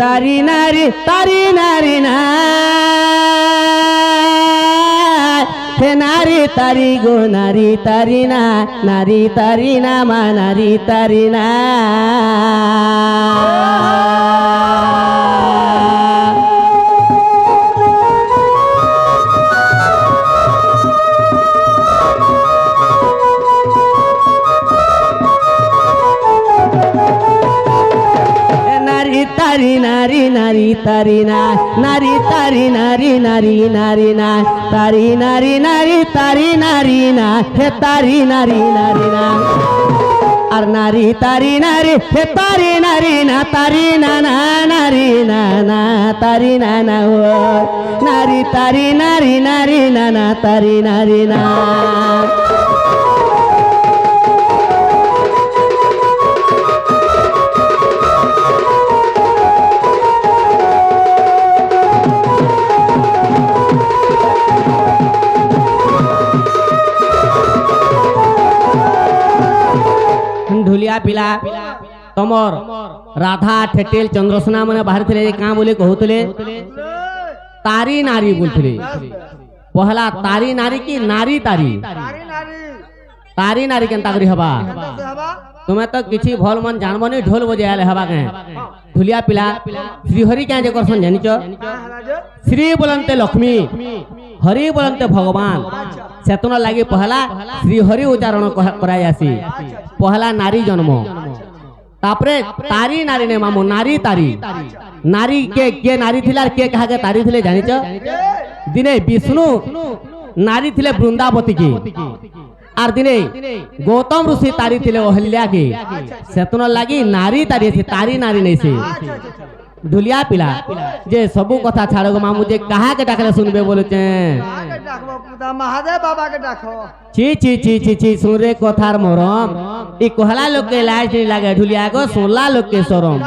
তারি নারী তারি নারী না হে নারী তারি গো নারী তারি না নারী তারি না মা নারী তারি না তারি নারী নারী তারি না নারী তারি নারী নারী নারী না তারি নারী নারী তারি নারী না হে তারি নারী নারী না আর নারী তারি নারী হে তারি নারী না তারি না না নারী না না তারি না না ও নারী তারি নারী নারী না না তারি নারী না ढुलिया पिला तमर राधा ठेटेल चंद्रसेना मैंने बाहर थे क्या बोले कहते तारी नारी बोलते पहला तारी नारी की नारी तारी तारी नारी केनता करी हवा तुम्हें तो किसी भल मन जानबनी ढोल बजे हवा के ढुलिया पिला श्रीहरि क्या जे करसन जानिच श्री बोलते लक्ष्मी हरि बोलते भगवान सेतन लगी पहला श्रीहरि उच्चारण करायासी पहला नारी जन्म तापरे तारी नारी ने मामू नारी तारी नारी के नारी थिला के कहा के तारी थिले जानिच दिने विष्णु नारी थिले वृंदावती की आर दिने गौतम ऋषि तारी थिले अहल्या की सेतन लगी नारी तारी थी तारी नारी नहीं से ढुलिया पिला जे सबू कथा छाड़ो मामू जे कहा के डाकले सुनबे बोलते महादेव बाबा के डाको ची ची ची ची ची सुन रे कथार मरम ई कहला लोग के लाज नहीं लागे ढुलिया को सुनला लोग के शरम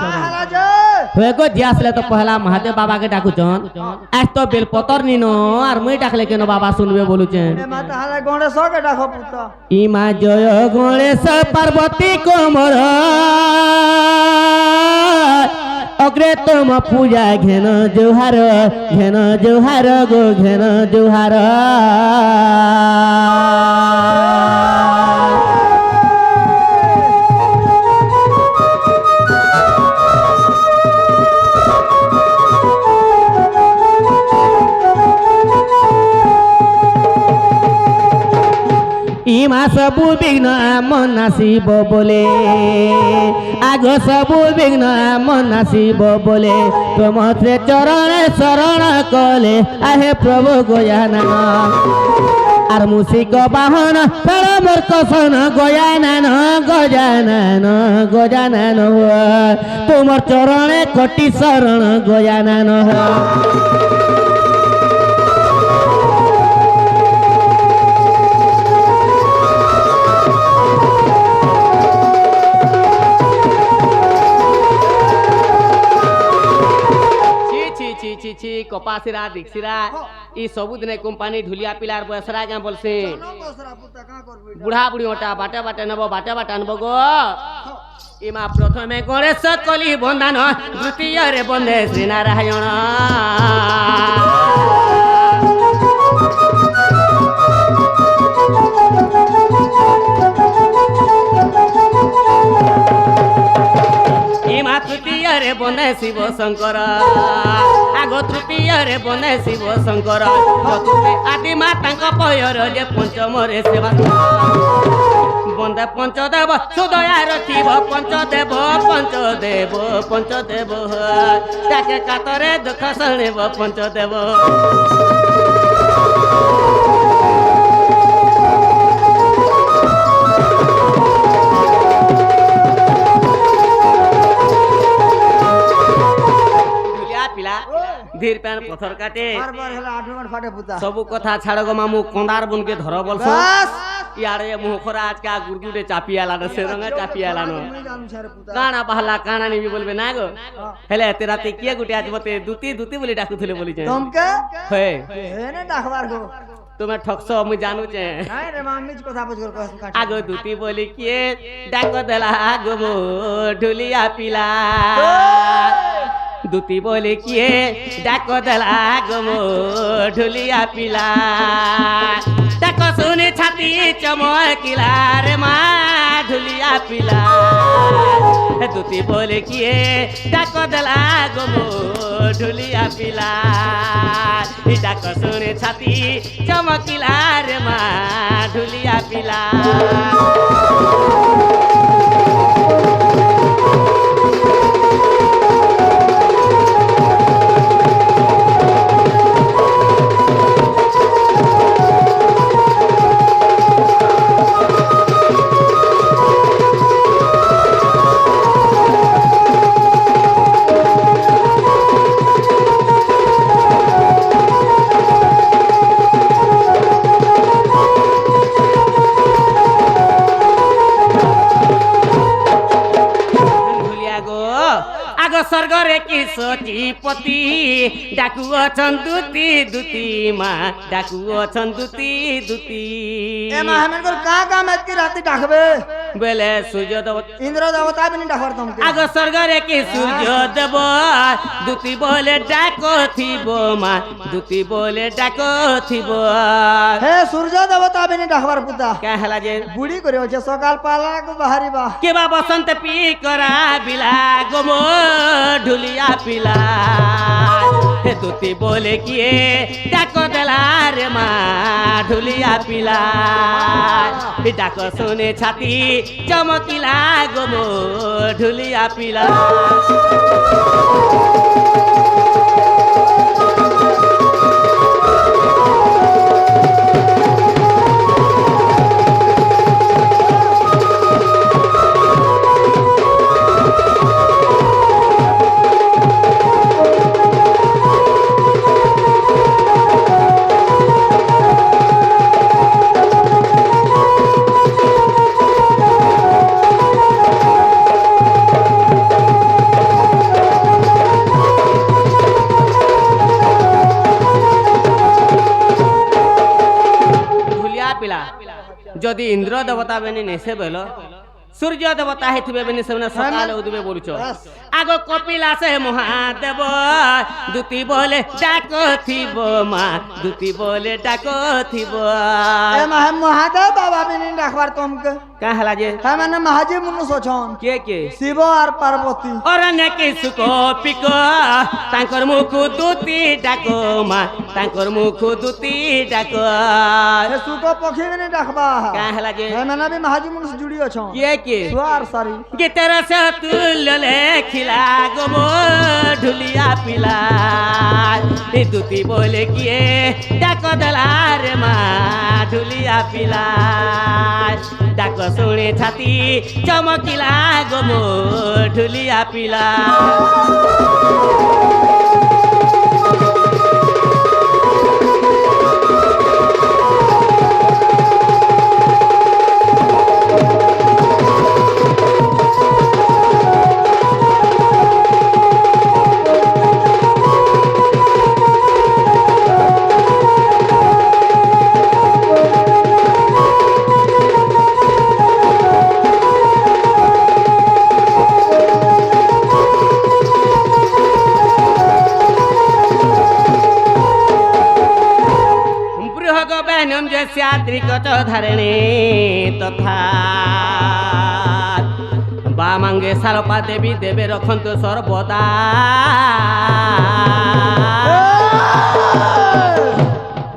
होए को जियासले तो पहला महादेव बाबा के डाकू चन आज तो बेल पतर नीनो आर मुई डाकले केनो बाबा सुनबे बोलुचे ए माता हाले गणेश के डाको पुत ई मा जय गणेश पार्वती कोमर अग्रे तुम पूजा घेन जोहार गो घेन जोहार इमा सबु विघ्न आम नासिब बोले आग सबु विघ्न आम नासिब बोले तुम से चरण शरण कले आहे प्रभु गजानन आर मुसिक बाहन फल मोर कसन गजानन गजानन गजानन तुम चरण कोटि शरण गजानन कपासिरा दीक्षिरा ई सबु दिने कंपनी ढुलिया पिलार बसरा क्या बोलसे बुढ़ा बुढ़ी ओटा बाटे बाटे नबो बाटे बाटे अनबो गो इमा प्रथमे गणेश कली बंधन द्वितीय रे बंधे श्री नारायण इमा तृतीय रे बंधे शिव शंकर आगो तृतीय रे बने शिव शंकर चतुर्थे आदि माता पयर जे पंचम रे सेवा बंदे पंचदेव सुदया रखिब पंचदेव पंचदेव पंचदेव ताके कातरे दुख शरणेब पंचदेव धीर पैन पत्थर काटे सबू कथा छाड़ गो मामू कंदार बन के धर बोल यारे मुखरा आज का गुरगुडे चापी आला न सेरंगा चापी आला न काना बहला काना नि भी बोलबे ना गो हेले तेरा ते किया गुटे आज बते दुती दुती बोली डाकू थले बोली छे तुमके हे हेने डाकबार गो तुम्हें ठकसो मु जानू छे नाही रे मामी कथा बुझ कर कहस आगो दुती बोली किए डाको देला गो मो ढुलिया पिला দুতি বলে কিয়ে ডাক দেলা গো মো ঢুলিয়া পিলা ডাক শুনে ছাতি চমকিলা রে মা ঢুলিয়া পিলা দুতি বলে কিয়ে ডাক দেলা গো মো ঢুলিয়া পিলা ডাক শুনে ছাতি চমকিলা রে মা ঢুলিয়া পিলা স্বর্গরে কি সচিপতি ডাকু অছন দুতি দুতি মা ডাকু অছন দুতি দুতি এ মা হেমেন কর কা কা মেত কি রাতে ডাকবে বেলে সূর্য দেবতা ইন্দ্র দেবতা বিনি ডাকবার তোমকে আগ স্বর্গরে কি সূর্য দেব দুতি বলে ডাকো থিব মা দুতি বলে ডাকো থিব হে সূর্য দেবতা বিনি ডাকবার পুতা কে হেলা যে বুড়ি করে হচ্ছে সকাল পালা গো বাহারিবা কে বা বসন্ত পি করা বিলা গো মো ঢুলিয়া পিলা হে দুতি বলে কিয়ে ডাকো দেলা রে মা ঢুলিয়া পিলা ডাক শুনে ছাতি চমকিলা গো মো ঢুলিয়া পিলা যদি ইন্দ্র দেবতা বেনি নেছে বেল সূর্য দেবতা হেথিবে বেনি সেমনে সকালে উদিবে বলুছ আগ কপিলা সে মহাদেব দুতি বলে ডাক থিব মা দুতি বলে ডাক থিব এ মহাদেব বাবা বিনি ডাকবার তোমকে কা হেলা যে হ্যাঁ মানে মহাদেব মনুষ্য ছন কে শিব আর পার্বতী অরণ্য কে সুখ পিক তাঙ্কর মুখ দুতি ডাক মা তাঙ্কর মুখ দুতি ডাক হে সুখ পক্ষী বিনি ডাকবা কা হেলা যে হ্যাঁ মানে বি মহাদেব মনুষ্য জুড়ি অছন কে সুয়ার সারি গীতের সে তুল্য লেখিলা গো মো ঢুলিয়া পিলা দুতি বলে গিয়ে ডাক দেলা রে মা ঢুলিয়া পিলা ডাক শুনে ছাতি চমকিলা গো মো ঢুলিয়া পিলা স্যাদ্রিকত ধারণে তথা বামাঙ্গে সারপা দেবী দেবে রক্ষন্ত সর্বদা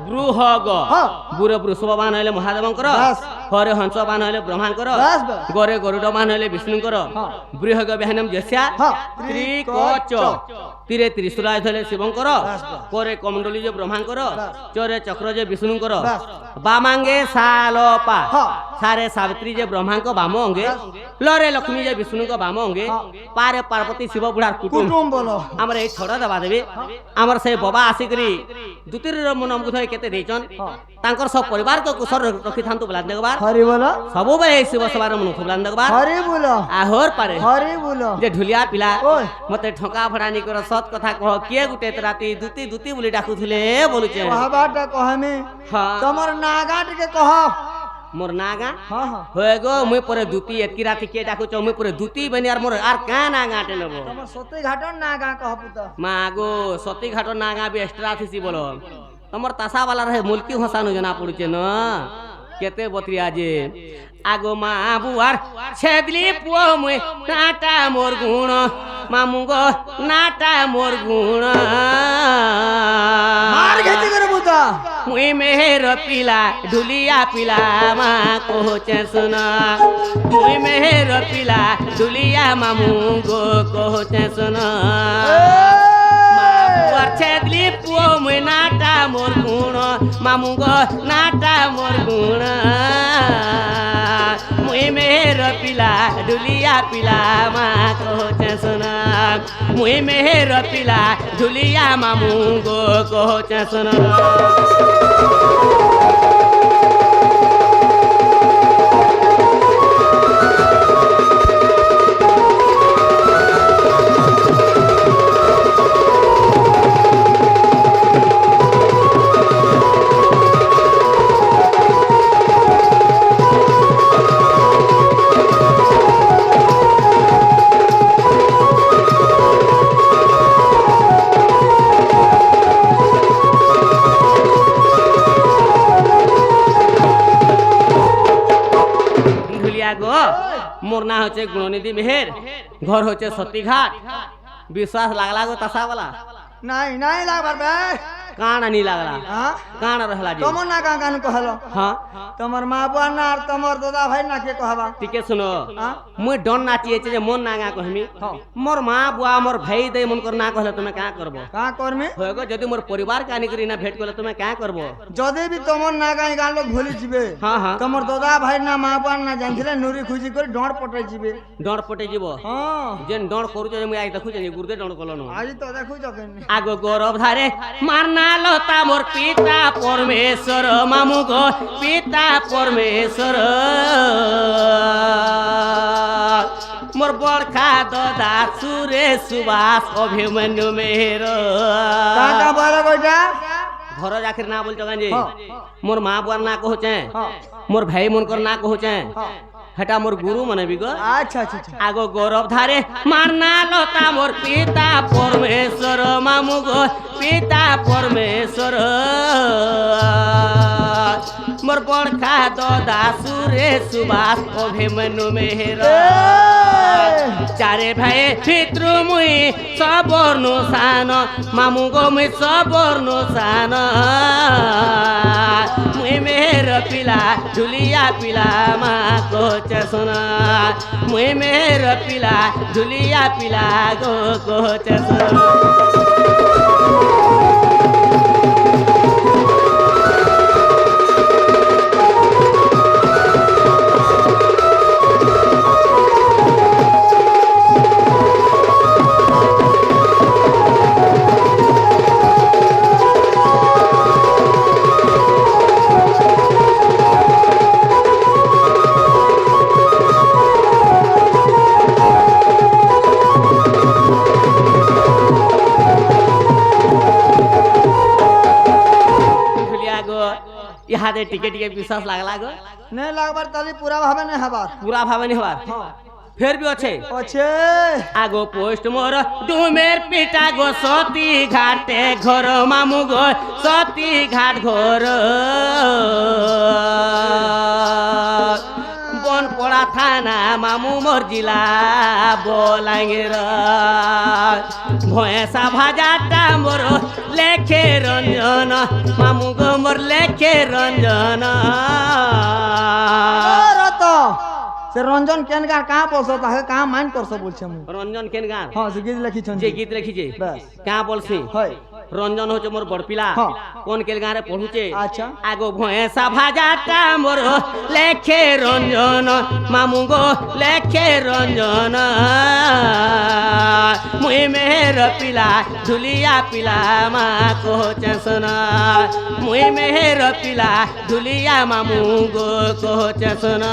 বৃহগ বুড়ে বৃষভবান হইলে মহাদেবঙ্কর হরে হংসবান হইলে ব্রহ্মাঙ্কর গরে গরুড়বান হইলে বিষ্ণুঙ্কর বৃহগ বেহনম যস্যা ত্রিকচ তীরে ত্রিশূলায় ধরে শিবঙ্কর করে কমণ্ডলী যে ব্রহ্মাঙ্কর চরে চক্র যে বিষ্ণুঙ্কর বামাঙ্গে সালপা সারে সাবিত্রী যে ব্রহ্মাঙ্ক বাম অঙ্গে লরে লক্ষ্মী যে বিষ্ণুঙ্ক বাম অঙ্গে পারে পার্বতী শিব বুড়ার কুটুম আমার এই ছড়া দেবা দেবে আমার সেই বাবা আসিকি দুতির মনমুগ্ধ হয়ে কেতে ଦେଇଛନ ତାଙ୍କର ସବୁ ପରିବାରକୁ କୁଶଳ ରଖିଥାନ୍ତୁ ବୋଲା ଦେଖବାର ହରି ବୋଲ ସବୁବେଳେ ଏଇ ଶିବ ସଭାର ମନ ଖୋବଲା ଦେଖବାର ହରି ବୋଲ ଆହୋର ପାରେ ହରି ବୋଲ ଯେ ଢୁଲିଆ ପିଲା ମତେ ଠଙ୍କା ଭଡାନି କର ସତ କଥା କହ କିଏ ଗୁଟେ ରାତି ଦୁତି ଦୁତି ବୋଲି ଡାକୁଥିଲେ ବୋଲୁଛେ କହବାଟା କହମେ ତମର ନାଗା ଟିକେ କହ মোর নাগা হ্যাঁ হ্যাঁ হয়ে গো মুই পরে দুতি এতকি রাতি কে ডাকুছ মুই পরে দুতি বনি আর মোর আর কা নাগাটে নেব তোমার সত্যি ঘাটন না গা কহ পুত মা গো সতী ঘাট নাগা বি এক্সট্রা থিসি বলো তোমার তাসা বালা রহে মুলকি হসানো জনা পড়ুছে ন কেতে বতরিয়া যে আগো মা বুয়ার ছেদলি পুও মুই নাটা মোর গুণ মামু গো নাটা মোর গুণ মার ঘেতি করে পুত মুই মেহের পিলা ঢুলিয়া পিলা মা কোহচে শুনা মুই মেহের পিলা ঢুলিয়া মামু গো কোহচে শুনা মামুয়ার ছেদলি পুও মুই নাটা মোর গুণ মামু গো নাটা মোর গুণ মুই মেহের পিলা ঢুলিয়া পিলা মা কোহচে শুনা মুই মেহের পিলা ঢুলিয়া মামু গো কোহচে শুনা গো মোর না হচ্ছে গুণনিধি মেহের ঘর হচ্ছে সতীঘাট বিশ্বাস লাগলা গো তাসা वाला নাই নাই লাগবার বে কানা নি লাগলা হ্যাঁ কানা रहला जी তোমার না গা গান কহলো हां তোমার মা বুয়া না আর তোমার দাদা ভাই না কে কহবা টিকে শুনো হ্যাঁ মুই ডন নাচিए যে মন নাগা কহমি হ্যাঁ মোর মা বুয়া মোর ভাই দে মন কর না কহলে তুমি का করব কা করমি হয় গো যদি মোর পরিবার কানি করি না ভেট করলে তুমি का করব যদি বি তোমার না গাই গান লোক ভুলি যাবে हां हां তোমার দাদা ভাই না মা বুয়া না জানছিলে নুরি খুঁজি করে ডড় পটাই যাবে ডর পটে যাব হ্যাঁ যেন ডর করু যে মুই আই দেখু যে গুরদে ডর কলো ন আজ তো দেখুছ কেন আগো গৌরব ধারে মারনা লতা মোর পিতা পরমেশ্বর মামু গো পিতা পরমেশ্বর মোর বরখা দদা সুরে সুবাস অভিমন্যু মেহের কাকা বড় কইটা ঘর জাখির না বলছো গাঞ্জি হ্যাঁ। মোর মা বুয়ার না কহুছে হ্যাঁ মোর ভাই মনকর না কহুছে হ্যাঁ হেটা মোর গুরু মানে বিগো আচ্ছা আচ্ছা আচ্ছা আগো গৌরব ধারে মারনা লতা মোর পিতা পরমেশ্বর মামু গো পিতা পরমেশ্বর মোর বরখা দদা সুরে সুবাস অভিমন্যু মেহের চারে ভাই পিতৃ মুই সবর্ণ সান মামু গো মুই সবর্ণ সান মুই মেহের পিলা ঝুলিয়া পিলা মা কোচে সোনা মুই মেহের পিলা ঝুলিয়া পিলা গো কোচে সোনা ইহাদে টিকে টিকে বিশ্বাস লাগলা গো नहीं लागबार ताली पूरा भावे नहीं हबार पूरा भावे नहीं हबार फिर भी अच्छे अच्छे আগো পোস্ট মোর ডুমের পিটা গো সতী ঘাটে ঘর মামু গো সতী ঘাট ঘর বন পড়া থানা মামু মোর জিলা বলাঙ্গের ভয়েসা ভাজাটা মোর লেখে রঞ্জন মামু গো মোর লেখে রঞ্জন तो से रंजन केन का कहां पसो ताहे कहां माइंड करसो बोलछे मु রঞ্জন কেন গান हां से गीत लिखी छन যে গীত লিখিছে बस কা বলছি হয় রঞ্জন হচ্ছে মোর বড়পিলা হ্যাঁ। কোন কেল গাঁরে পড়ুছে আচ্ছা। আগো ভয়েসা ভাজাটা মোর লেখে রঞ্জন মামু গো লেখে রঞ্জন মুই মেহের পিলা ধুলিয়া পিলা মা কোচে সোনা মুই মেহের পিলা ধুলিয়া মামু গো কোচে সোনা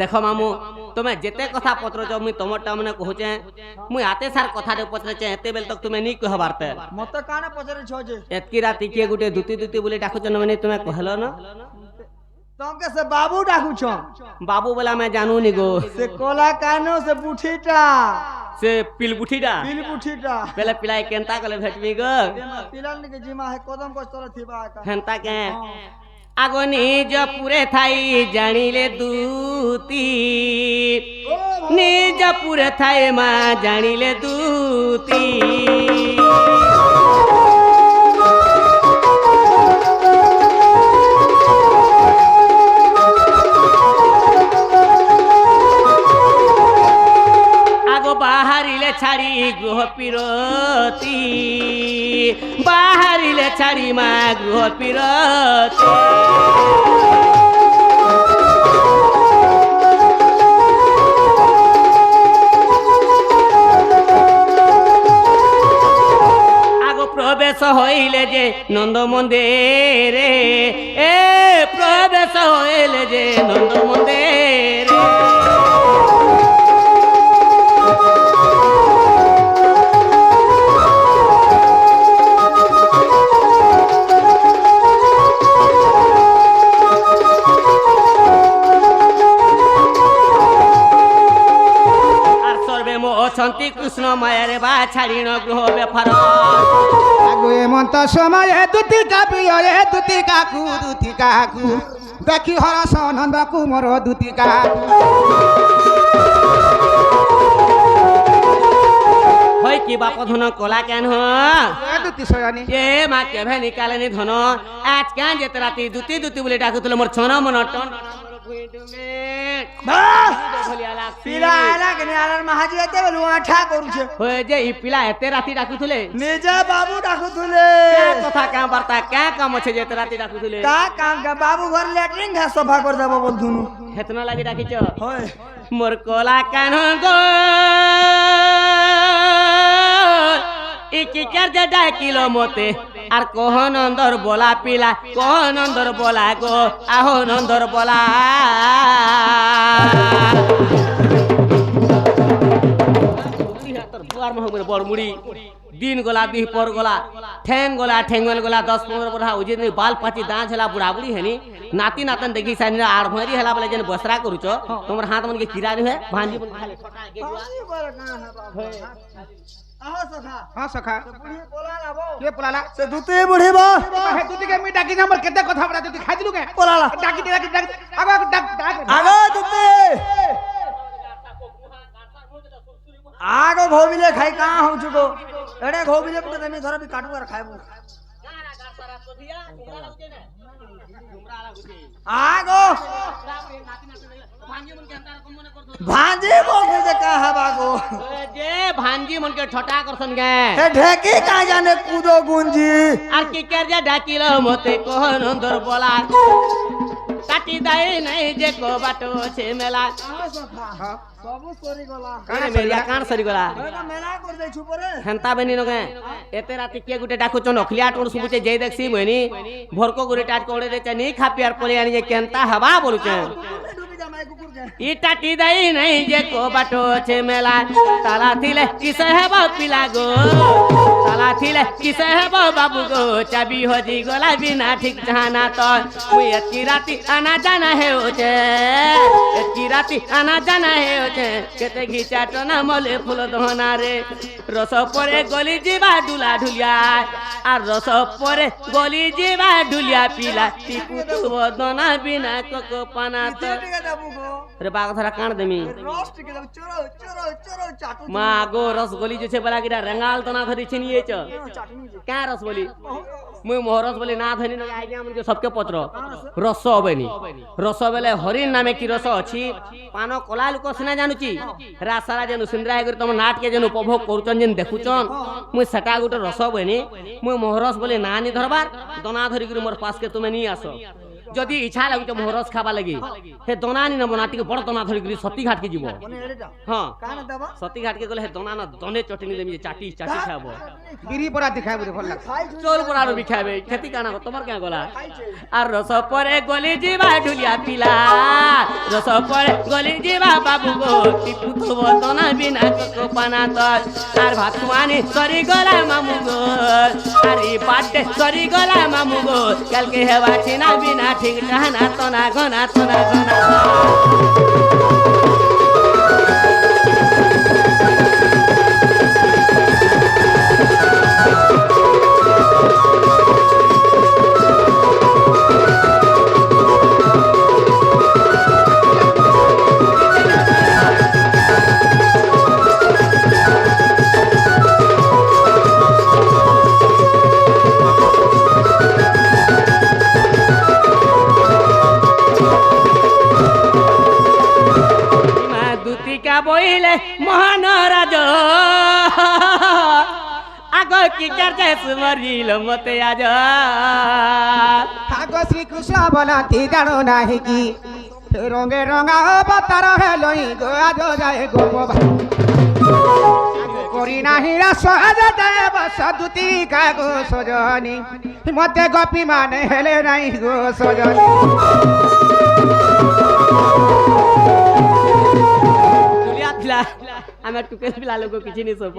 দেখো মামু তুমি যেতে কথা পত্রছ মুই তোমারটা মানে কহুছে মুই আতে সার কথারে পত্রছে এতে বেল তক তুমি নি কহবারতে মতে কানে পচারে ছ যে এতকি রাতি কিয়ে গুটে দুতি দুতি বলে ডাকুছ না মানে তুমি কহলো না তমকে সে বাবু ডাকুছ বাবু বলে আমি জানু নি গো সে কলা কানো সে বুঠিটা সে পিলবুঠিটা বিল বুঠিটা বেলে পিলাই কেনতা কলে ভেটবি গো পিলাল নিকে জিমা হে কদম কষ্টরে থিবা একা হেনতা কে আগো নিজ পুরে থাই জানিলে দুতি নিজ পুরে থাই মা জানিলে দুতি আগো বাহারিলে ছাড়ি গৃহ পিরতি বাহারিলে ছাড়ি মা গৃহ পিরতি আগো প্রবেশ হইলে যে নন্দ মন্দিরে এ প্রবেশ হইলে যে নন্দ মন্দিরে অছন্তি কৃষ্ণ মায়ের বা ছাড়িণ গৃহ বেফার আগু এমন্ত সময়ে দুটি কাকু দেখি হরস নন্দকু মোর দুটি কাকু হয় কি বাপ ধন কলা কেন দুটি সয়ানি এ মা কেভে নিকালেনি ধন আজ কেন যেতে রাতি দুটি দুটি বলে ডাকুଥିଲେ মোর ছন মন টন পিলা আলা কেনে আলার মাহাজি এতে বলু আঠা করুছে হয়ে যে ই পিলা এতে রাতি ডাকুଥିଲେ নিজে বাবু ডাকুথুলে কথা কা বার্তা কা কাম আছে যে এতে রাতি ডাকুଥିଲେ কা কাম কা বাবু ঘর ল্যাটরিন ঘা সফা করে দেব বলতুনু হেতনা লাগি ডাকিছ হয় মোর কলা কান গো কি কার্য ডাকিল মতে আর কহ নন্দর বলা পিলা কহ নন্দর বলা গো আহ নন্দর বলা বড়মুড়ি দিন গলা দিহ পর গলা ঠেং গলা 10-15 বড়া উজে বাল পাচি দাঁত হেলা বুড়া বুড়ি হেনি নাতি নাতন দেখি সানি আড় ভরি হেলা বলে যেন বসরা করুছ তোমার হাত মন के किरा रे भांजी मन खाली छोटा के আহো সখা হ্যাঁ সখা বুড়ি পোলালা বো কে পলালা সে দুতে বুড়ি বো হে দুটি কে মি ডাকি নাম্বার কেতে কথা বলা দুটি খাই দিলু কে পোলালা ডাকি আগো ডাক আগো দুতে আগো ঘোবিলে খাই কা হউछु গো এড়ে ঘোবিলে পুতে দেমি ধর বি কাটু আর খাইবো আগো भांजी बोलते जे का हवा गो जे भांजी मन के ठटा करसन गे हे ढेकी का जाने कूदो गुंजी আর কি कर जे ढाकिल मते कोहन अंदर बोला काटी दाई नहीं जे को बाटो छे मेला सबु सरी गला काने मेला कान सरी गला एटा मेला कर दे छु परे हेंता बेनी नगे एते राती के गुटे डाकु चन अखलिया टोन सुबुचे जे देखसी मनी भरको गुरे टाट कोड़े दे चनी खापियार पले आनी जे केनता हवा बोलुचे इटा टी दाई नहीं जे को बाटो छे मेला ताला थिले किसे है बा पिला गो ताला थिले किसे है बा बाबू गो चाबी होजी गला बिना ठीक जाना तो मुई एतकी राती आना जाना है ओचे एतकी राती आना जाना है ओचे केते घिचाट ना मले फूल दहना रे रस परे गली जीवा डुला ढुलिया আর রস পরে গলি জীবা ঢুলিয়া পিলা টিপু তু বদনা বিনা কক পানা তো রে বাগ ধরা কান দেমি মা গো রস গলি যে বলা গিরা রঙাল তো না ধরি ছিনিয়ে চ কা রস বলি মুই মোহরস বলি না ধনি না আইডিয়া মন সবকে পত্র রস হবেনি রস বেলে হরিণ নামে কি রস ଅଛି পান কলা লোক সিনা জানুচি রাসারা যেন সিন্দ্রা করে তোম নাটকে যেন উপভোগ করুচন যেন দেখুচন মুই সেটা গোটে রস হবেনি মুই মোহরস বলি না নি ধরবার দনা ধরি করে মোর পাসকে তুমি নি আসো যদি ইচ্ছা লাগুছে মহরস খাবা লাগি হে দনা নি না বনা টিকে বড় দনা ধরি গলি সতী ঘাট কে যাব কোনে এড়েটা হ্যাঁ কানে দেবা সতী ঘাট কে গলে হে দনা না দনে চটনি দেমি চাটি চাটি খাবো বিরি পড়া দেখাই বলে ভাল লাগছে খাইছে চোর পড়ার বি খাবে খেতি কানা তোমার কেন গলা খাইছে আর রস পরে গলি জিবা ঢুলিয়া পিলা রস পরে গলি জিবা বাবু গো টিপু তো বদনা বিনা কো পানা তো আর ভাত মানি সরি গলা মামু গো আর এই বাটে সরি গলা মামু গো কালকে হেবা চিনা বিনা ঠিক টানা তো না গনা তো না গনা বইলে মহানরাজ আগ কি চর্চা মরিল মতে আজ আগ শ্রীকৃষ্ণ বলতি জানো নাহি কি রঙে রঙা অবতার হেলই গো আজ যায় গোপ করি নাহি রাসজ দেব সদুতি কাগো সজনি মতে গোপী মানে হেলে নাই গো সজনি আমি টুকেল পিলা লোক কিছু নি সব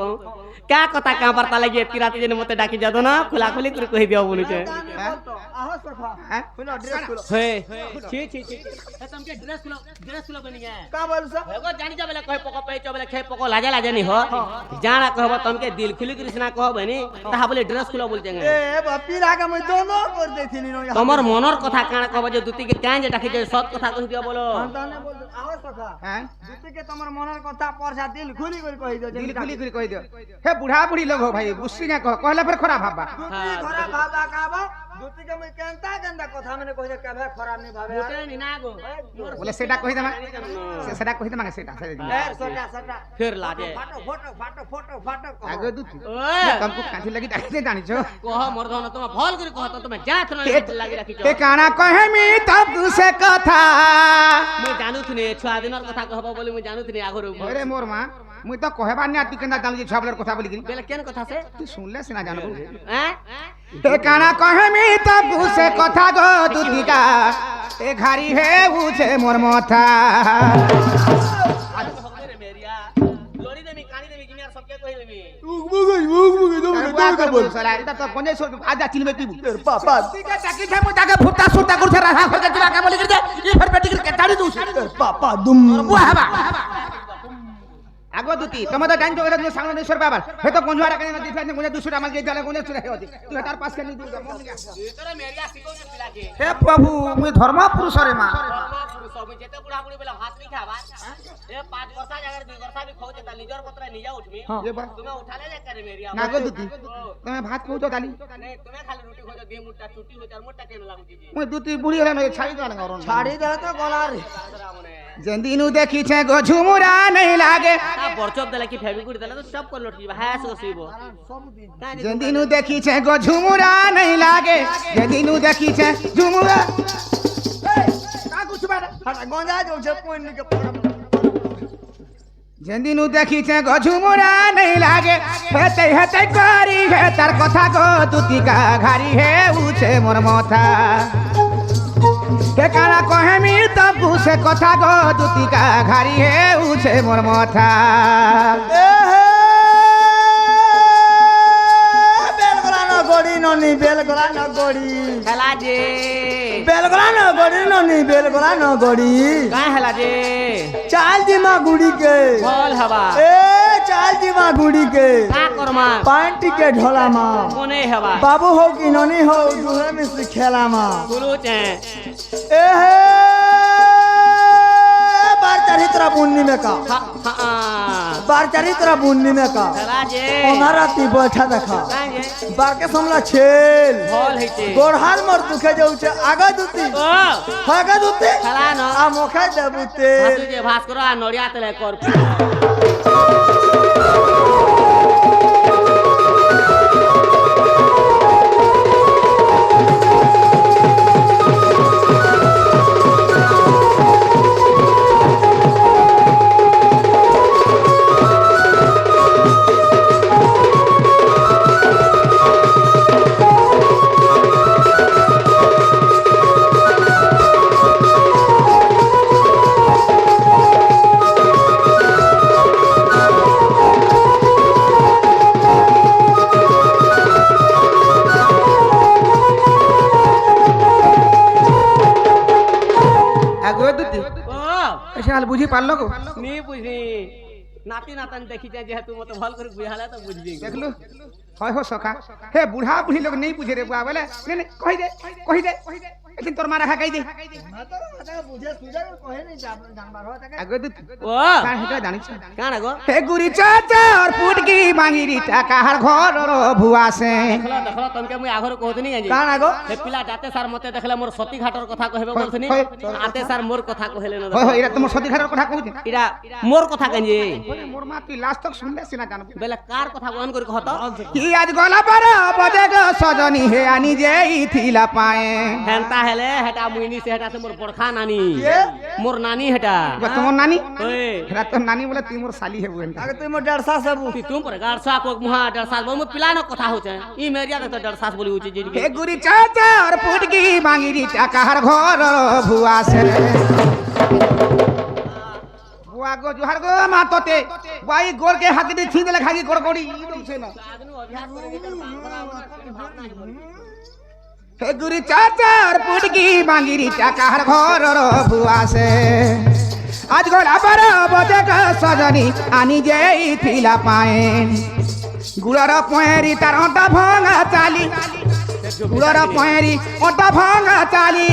কা কথা কা বার্তা লাগি এতি রাতে যেন মতে ডাকি যাদো না খোলা খুলি করে কই দিও বলুছে আহস কথা খুলো ড্রেস খুলো হে ছি ছি ছি তুমি ড্রেস খুলো বনি গে का बोलছ एगो जानी जाबेला कहे पको पे चबेला खे पको लाजे लाजे नी हो जाना कहब तुमके दिल खुली कृष्णा कहब नी ता बोले ड्रेस खुलो बोलते ए बपीरा के मैं दोनों कर देथिनी नो तमर मनर कथा काना कहब जे दुती के कान जे डाकी जे सत कथा कहि दियो बोलो ताने बोल आवाज কথা হ্যাঁ जुती के तमर मनर কথা परसा दिल खुली कर कहि दो दिल खुली खुली कहि दियो हे बुढ़ा बुढ़ी लोग हो भाई बुस्सी ना कहला फिर खराब भाबा जुती खरा भाबा काबा जुती के मैं केनता केनता কথা मैंने कहि दे कबे खराब नहीं भाबे मोटे नी ना गो बोले सेटा कहि दमा सेटा कहि दमा सेटा ए सटा सटा फिर लाजे फाटो फोटो फाटो फोटो फाटो आगे दू ओए तुमको काठी लगी डाकते जानी छो कह मर्दन तुम भल कर कह तुम जात न लागी राखी ते काना कहे मी तब से कथा मु जानू थने छुआ दिनर कथा कहब बोली मु जानू थने आगरो अरे मोर मां मुई तो कहबा ने आती केंदा जानु जे छाबलर कथा बोली गिरी बेला केन कथा से तू सुनले से ना जानबो हैं ते काना कहे मी तब से कथा गो दुतिका ए घारी हे उछे मोर माथा लोरी देमी कानी देमी जिमियार सबके कहि देमी कर बोल साला इता तो कोने सो आजा चिलमे की पापा ठीक है ताकि छे मु जाके फुटा सुटा कर छे राहा कर के दिला के बोली गिरी ये फिर बेटी के ताड़ी दू पापा दुम बुआ हबा आगो दुती तमे तो जान जो रे सांग ने सर बाबा हे तो कोंजवारा के दिखला ने कोने दूसरा माल के दिला कोने सुरे होती तू हटार पास के नहीं दूगा मन गया तोरा मेरिया सिको ने पिला के हे प्रभु मुई धर्म पुरुष रे मां सब जेते बुढ़ा बुढ़ी बेला भात नहीं खाबा ए 5 वर्ष अगर 2 वर्ष भी खाओ जेता निजर पत्र निजा उठबी ये बात तुम्हें उठा ले जा करे मेरिया नागो दुती तमे भात खाओ तो डाली नहीं तुम्हें खाली रोटी खो दे मुट्टा छुट्टी हो चार मुट्टा केन लागु जी मुई दुती बुढ़ी हला न छाड़ी दला गरन छाड़ी दे तो गला रे जेंदिनु देखी छे गो झुमुरा नहीं लागे आ परचप देला कि फेविकुड देला तो सब को लट जीवा हास गसीबो सब दिन जेंदिनु देखी छे गो झुमुरा नहीं लागे जेंदिनु देखी छे झुमुरा का कुछ बात हटा गंजा जो छे पोइन के पड़ा जेंदिनु देखी छे गो झुमुरा नहीं लागे हेते हेते करी हे तार कथा गो तुतिका घारी हे उछे मोर माथा के काना कहे मी तब से कथा गो तुतिका घारी हे उछे मोर माथा बेलगोला न गोड़ी ननी बेलगोला न गोड़ी हला जे बेलगोला न गोड़ी ननी बेलगोला न गोड़ी का हला जे चाल दिमा गुड़ी के बोल हवा ए चाल दिमा गुड़ी के का करमा पांटी के ढोला मा कोने हवा बाबू हो कि ननी हो दूसरे में से खेला मा गुरु चे ए हे बार चरित्र बुन्नी में का हां बार चरित्र बुन्नी में का हला जे ओनारा ती बैठा देखा का जे बार के समला छेल बोल हेते गोरहाल मर दुखे जाऊ छे आगा दुती ओ आगा दुती हला न आ मोखा देबुते भासु जे भास करो आ नड़िया तले कर কাল বুঝি পারলো গো নি বুঝি নাতি নাতান দেখিছে যেহেতু মতো ভাল করে বুঝালে তো বুঝবি দেখলু হয় হো সখা হে বুড়া বুড়ি লোক নেই বুঝে রে বুয়া বলে নে কই দে একদিন তোর মারা খাই দে না তো এটা বুঝে সুঝে কহে নি জানবার হয় তাকে আগে তুই ও কার হেটা জানিস কাণ গো হে গুরি চাচার পুটকি মাঙ্গিরি টাকার ঘর ভুয়াছে দেখলো দেখলো তমকে মুই আগর কহতনি আজি কাণ আগো হে পিলা যাতে স্যার মতে দেখলে মোর সতী ঘাটর কথা কইবে বলছনি হয়। আতে স্যার মোর কথা কইলে না হয় হয় এটা তোমার সতী ঘাটের কথা কইছে এরা মোর কথা কাঞ্জি মোর মা তুই লাস্ট তক শুনলে সিনা জানবি বেলে কার কথা বহন করে কহত কি আজ গলা পার বদে গো সজনী হে আনি যেই থিলা পায়ে হেনতা হেলে হেটা মুইনি সে হেটা সে মোর বড়খা নানি মোর নানি হেটা তোমার নানি ওই হেরা তোর নানি বলে তুই মোর শালি হেবু এনতা আগে তুই মোর 150 সাবু তুই তুম পরে গাড়সা কোক মুহা ডরসাস বল মু পিলা ন কথা হচ্ছে ই মেরিয়া তো ডরসাস বলি উচি জি হে গুরি চাচার পুটকি মাঙ্গিরি টাকার ঘর ভুয়াছে বুয়া গো জুহার গো মা তোতে বাই গোরকে হাতে দিয়ে ছিঁ দিলে খাগি গড়গড়ি উঠছে না হে গুরি চাচার পুটকি মাঙ্গিরি টাকার ঘর ভুয়াছে আজ গোল আবার বদে গো সজনী আনি যেই থিলা পায়ে গুড়ার পয়েরি তার ওটা ভাঙা চালি গুড়ার পয়েরি ওটা ভাঙা চালি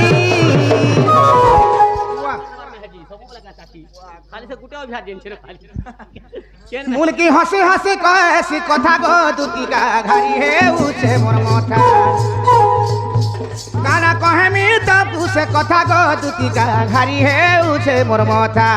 খালি সে গুটে অভ্যাস দিন ছিল খালি কেন মুলকি হাসি হাসি কয়েসি কথা গো দুটিকা ঘাই হে উছে মোর মথা গানা কহে মি তো পুষে কথা গো দুটিকা ঘারি হে উছে মোর মথা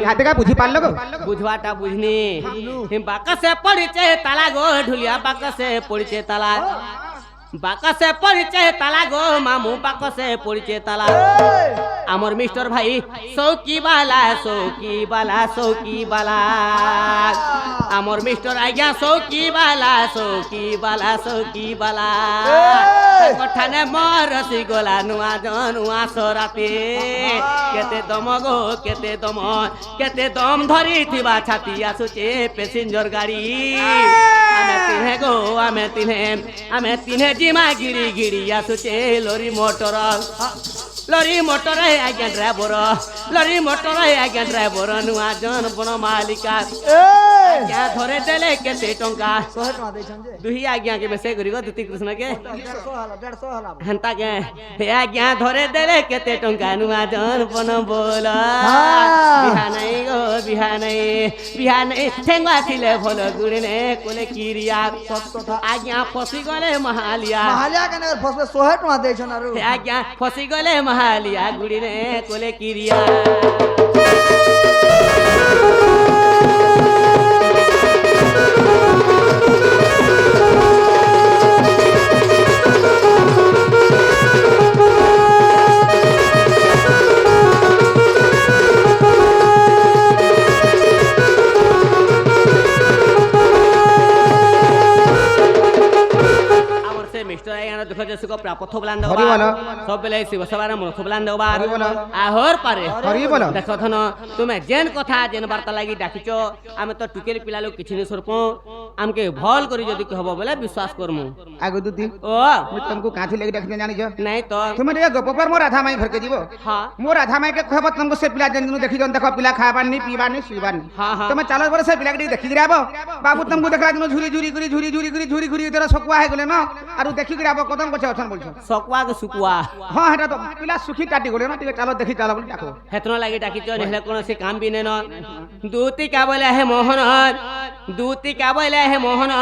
হাতে বুঝি পারলো গো বুঝবাটা বুঝনি বাকাসে পড়িছে তালা গো ঢুলিয়া বাকাসে পড়িছে তালা বাকাসে পড়িছে তালা গো মামু বাকাসে পড়িছে তালা আমার মিস্টার ভাই সৌকিবালা সৌকিবালা সৌকিবালা আমার মিস্টার আজ্ঞা সৌকিবালা সৌকিবালা সৌকিবালা কঠানে মর রসিগোলা নুয়া জনুয়া সরাতে কেতে দম গো কেতে দম ধরি থিবা ছাতি আসুছে প্যাসেঞ্জর গাড়ি ଆମେ ତିନେ ଜିମା ଗିରି ଗିରି ଆସୁଛେ ଲରି ମୋଟର ଆଜ୍ଞା ଡ୍ରାଇଭର ଲରି ମୋଟର ଆଜ୍ଞା ଡ୍ରାଇଭର ନୂଆ ଜନ ବଣ ମାଲିକା ଆଜ୍ଞା ଧରେ ଦେଲେ କେତେ ଟଙ୍କା 100 ଟଙ୍କା ଦେଇଛନ୍ ଯେ ଦୁହି ଆଜ୍ଞା କେ ମେସେଜ କରିବ ଦୁତି କୃଷ୍ଣ କେ 150 ହେଲା ହେନ୍ତା କେ ହେ ଆଜ୍ଞା ଧରେ ଦେଲେ କେତେ ଟଙ୍କା ନୂଆ ଜନ ବନ ବୋଲ ବିହା ନାଇଁ ଗো ବିହା ନାଇଁ ଠେଙ୍ଗୁଆ ଥିଲେ ଭଲ ଗୁଡ଼ନେ କୋଲେ କିରିଆ ଆଜ୍ଞା ଫସି ଗଲେ ମହାଲିଆ ମାହାଲିଆ କେନେ ଫସବେ 100 ଟଙ୍କା ଦେଇଛନ୍ ଆରୁ ହେ ଆଜ୍ଞା ଫସି ଗଲେ ମହାଲିଆ ଗୁଡ଼ିନେ କୋଲେ କିରିଆ মিস্টার আইনা দেখো যে সুক প্রাপথ বলান হরি বল। সব বেলে শিব সবার মন বলান দেবার হরি বল। আহর পারে হরি বল। দেখো ধন তুমি যেন কথা যেন বার্তা লাগি ডাকিছ আমি তো টুকেল পিলা লোক কিছু নি সরপ আমকে ভল করি যদি কি হব বলে বিশ্বাস করমু আগে দুতি ও মুই তুমকু কাঁথি লাগি দেখতে জানিছ নাই তো তুমি টিকে গপ পর মোর রাধা মাই ঘরকে দিব হ্যাঁ মোর রাধা মাই কে কহব তুমকু সে পিলা যেন দেখি জন দেখো পিলা খাবার নি পিবার নি শুইবার নি হ্যাঁ, হ্যাঁ। তুমি চালো বলে সে পিলা কে দেখি গিরাব বাবু তুমকু দেখলা দিন ঝুরি ঝুরি তোরা সকুয়া হে গলে ন আর দেখি গিরাব কদম কছে অছন বলছ সকুয়া কে সুকুয়া হ্যাঁ হেটা তো পিলা সুখী কাটি গলে না টিকে চালো দেখি চালো বলে দেখো হেতন লাগি ডাকিছ নেহলে কোনসি কাম বি নেন দুতি কা বলে হে মোহন দুতি কা বলে হে মোহন